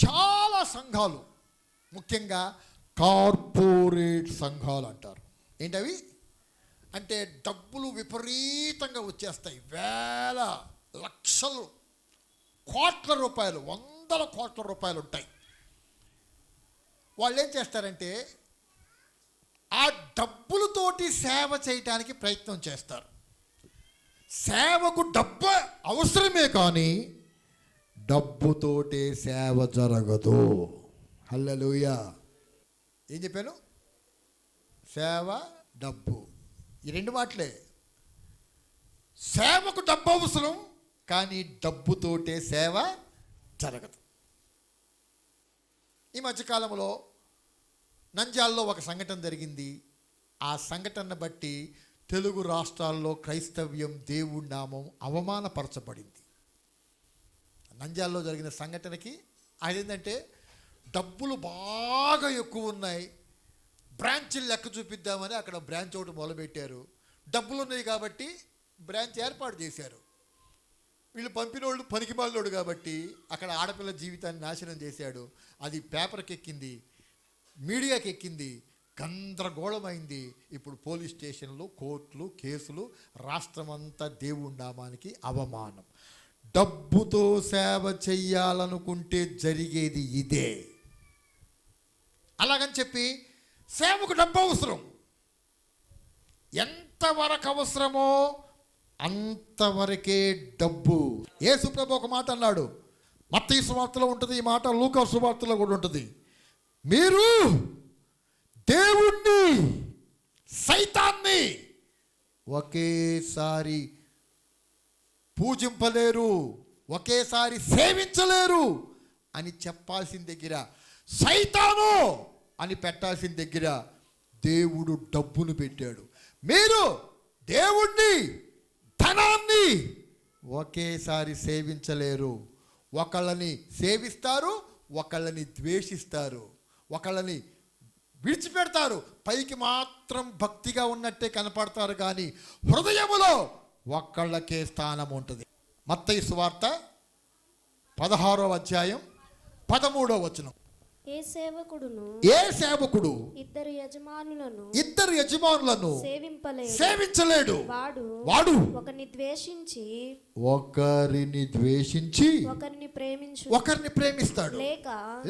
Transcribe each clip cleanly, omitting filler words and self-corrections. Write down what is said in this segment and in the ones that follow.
చాలా సంఘాలు, ముఖ్యంగా కార్పొరేట్ సంఘాలు అంటారు. ఏంటవి అంటే డబ్బులు విపరీతంగా వచ్చేస్తాయి, వేల లక్షలు కోట్ల రూపాయలు, వందల కోట్ల రూపాయలు ఉంటాయి. వాళ్ళు ఏం చేస్తారంటే ఆ డబ్బులతోటి సేవ చేయటానికి ప్రయత్నం చేస్తారు. సేవకు డబ్బు అవసరమే కానీ డబ్బుతోటే సేవ జరగదు. హల్లెలూయా. ఏం చెప్పాను? సేవ, డబ్బు, ఈ రెండు మాటలే. సేవకు డబ్బు అవసరం కానీ డబ్బుతోటే సేవ జరగదు. ఈ మధ్యకాలంలో నంద్యాలలో ఒక సంఘటన జరిగింది. ఆ సంఘటన బట్టి తెలుగు రాష్ట్రాల్లో క్రైస్తవ్యం, దేవుడి నామం అవమానపరచబడింది. నంద్యాలలో జరిగిన సంఘటనకి అదేంటంటే డబ్బులు బాగా ఎక్కువ ఉన్నాయి, బ్రాంచీలు లెక్క చూపిద్దామని అక్కడ బ్రాంచ్ ఒకటి మొదలుపెట్టారు. డబ్బులు ఉన్నాయి కాబట్టి బ్రాంచ్ ఏర్పాటు చేశారు. వీళ్ళు పంపినోళ్ళు పనికిమాలినోడు కాబట్టి అక్కడ ఆడపిల్ల జీవితాన్ని నాశనం చేశాడు. అది పేపర్కి ఎక్కింది, మీడియాకి ఎక్కింది, గందరగోళమైంది. ఇప్పుడు పోలీస్ స్టేషన్లు, కోర్టులు, కేసులు, రాష్ట్రమంతా దేవుడి నామానికి అవమానం. డబ్బుతో సేవ చెయ్యాలనుకుంటే జరిగేది ఇదే. అలాగని చెప్పి సేవకు డబ్బు అవసరం, ఎంతవరకు అవసరమో అంతవరకే డబ్బు. యేసు ప్రభు ఒక మాట అన్నాడు, మత్తయి సువార్తలో ఉంటుంది ఈ మాట, లూకా సువార్తలో కూడా ఉంటుంది. మీరు దేవుణ్ణి సైతాన్ని ఒకేసారి పూజింపలేరు, ఒకేసారి సేవించలేరు అని చెప్పాల్సిన దగ్గర, సైతాను అని పెట్టాల్సిన దగ్గర దేవుడు డబ్బును పెట్టాడు. మీరు దేవుణ్ణి, ధనాన్ని ఒకేసారి సేవించలేరు. ఒకళ్ళని సేవిస్తారు, ఒకళ్ళని ద్వేషిస్తారు, ఒకళ్ళని విడిచిపెడతారు. పైకి మాత్రం భక్తిగా ఉన్నట్టే కనపడతారు కానీ హృదయములో ఒక్కళ్ళకే స్థానం ఉంటుంది. మత్తయి సువార్త 16వ అధ్యాయం 13వ వచనం. ఏ సేవకుడు ఇద్దరు యజమానులను సేవించలేడు. వాడు ఒకరిని ద్వేషించి ఒకరిని ప్రేమిస్తాడు,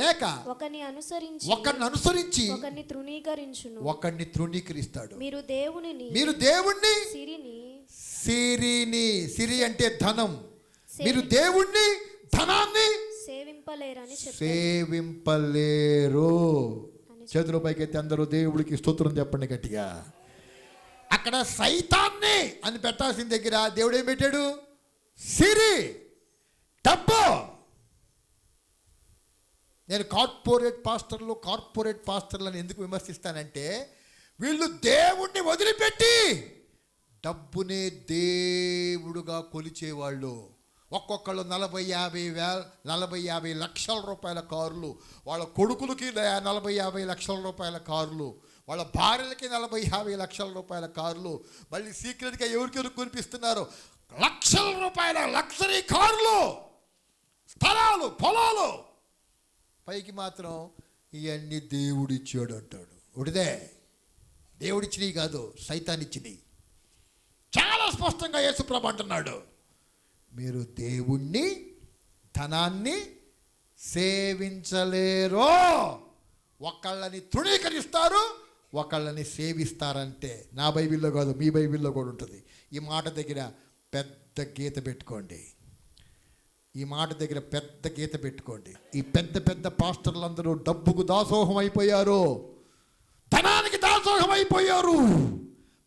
లేక ఒకరిని అనుసరించి ఒకరిని తృణీకరిస్తాడు. మీరు దేవుణ్ణి సిరి అంటే ధనం, మీరు దేవుణ్ణి, ధనాన్ని సేవింపలేరు. చేతుల పైకైతే అందరూ దేవుడికి స్తోత్రం చెప్పండి గట్టిగా. అక్కడ సైతాన్ని అని పెట్టాల్సిన దగ్గర దేవుడు ఏం పెట్టాడు? సిరి, డబ్బు. నేను కార్పొరేట్ పాస్టర్లను ఎందుకు విమర్శిస్తానంటే వీళ్ళు దేవుణ్ణి వదిలిపెట్టి డబ్బునే దేవుడుగా కొలిచేవాళ్ళు. ఒక్కొక్కళ్ళు 40-50 లక్షల రూపాయల కారులు, వాళ్ళ కొడుకులకి 40-50 లక్షల రూపాయల కారులు, వాళ్ళ భార్యలకి 40-50 లక్షల రూపాయల కారులు, మళ్ళీ సీక్రెట్గా ఎవరికెవరు కొనిపిస్తున్నారు లక్షల రూపాయల లగ్జరీ కార్లు, స్థలాలు, పొలాలు. పైకి మాత్రం ఇవన్నీ దేవుడిచ్చాడు అంటాడు. ఒకటిదే, దేవుడిచ్చినవి కాదు, సైతానిచ్చినవి. చాలా స్పష్టంగా యేసుప్రభు అంటున్నాడు, మీరు దేవుణ్ణి, ధనాన్ని సేవించలేరు. ఒకళ్ళని తృణీకరిస్తారు, ఒకళ్ళని సేవిస్తారంటే. నా బైబిల్లో కాదు, మీ బైబిల్లో కూడా ఉంటుంది. ఈ మాట దగ్గర పెద్ద గీత పెట్టుకోండి. ఈ పెద్ద పాస్టర్లందరూ డబ్బుకు దాసోహం అయిపోయారు, ధనానికి దాసోహం అయిపోయారు.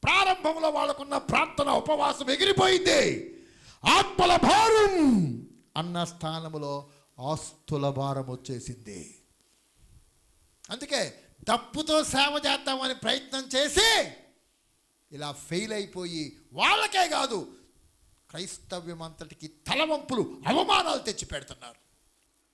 ప్రారంభంలో వాళ్ళకున్న ప్రార్థన, ఉపవాసం ఎగిరిపోయింది. ఆత్మల భారం అన్న స్థానంలో ఆస్తుల భారం వచ్చేసింది. అందుకే డబ్బుతో సేవ చేద్దామని ప్రయత్నం చేసి ఇలా ఫెయిల్ అయిపోయి వాళ్ళకే కాదు క్రైస్తవ్యం అంతటికి తలవంపులు, అవమానాలు తెచ్చి పెడుతున్నారు.